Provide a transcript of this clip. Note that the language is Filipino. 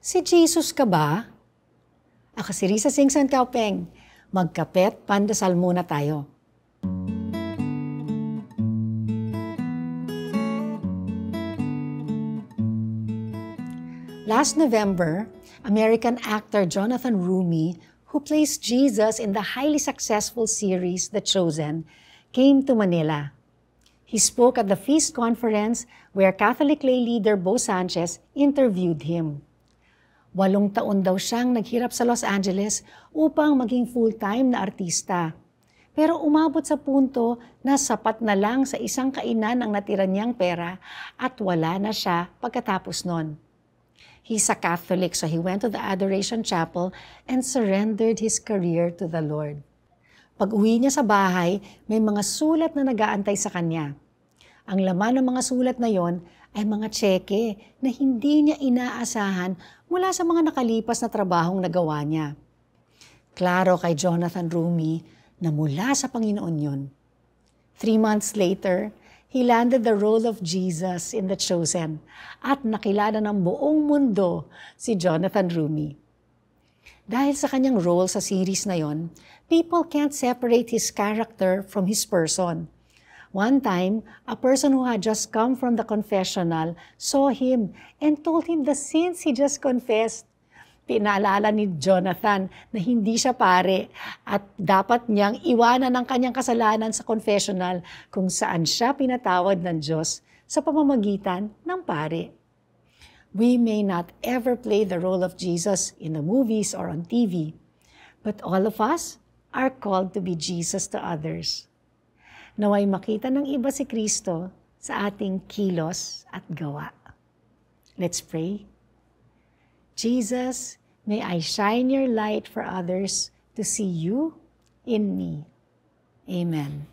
Si Jesus ka ba? Ako si Risa Singson Kaupeng. Magkapet, pandasal muna tayo. Last November, American actor Jonathan Roumie, who plays Jesus in the highly successful series The Chosen, came to Manila. He spoke at the Feast Conference where Catholic lay leader Bo Sanchez interviewed him. 8 taon daw siyang naghirap sa Los Angeles upang maging full-time na artista. Pero umabot sa punto na sapat na lang sa isang kainan ang natira niyang pera at wala na siya pagkatapos nun. He's a Catholic, so he went to the Adoration Chapel and surrendered his career to the Lord. Pag-uwi niya sa bahay, may mga sulat na nag-aantay sa kanya. Ang laman ng mga sulat na yon ay mga tseke na hindi niya inaasahan mula sa mga nakalipas na trabahong nagawa niya. Klaro kay Jonathan Roumie na mula sa Panginoon yun. 3 months later, he landed the role of Jesus in The Chosen at nakilala ng buong mundo si Jonathan Roumie. Dahil sa kanyang role sa series na yon, people can't separate his character from his person. One time, a person who had just come from the confessional saw him and told him the sins he just confessed. Pinaalala ni Jonathan na hindi siya pare at dapat niyang iwanan ang kanyang kasalanan sa confessional kung saan siya pinatawad ng Diyos sa pamamagitan ng pare. We may not ever play the role of Jesus in the movies or on TV, but all of us are called to be Jesus to others. Naway makita ng iba si Kristo sa ating kilos at gawa. Let's pray. Jesus, may I shine your light for others to see you in me. Amen.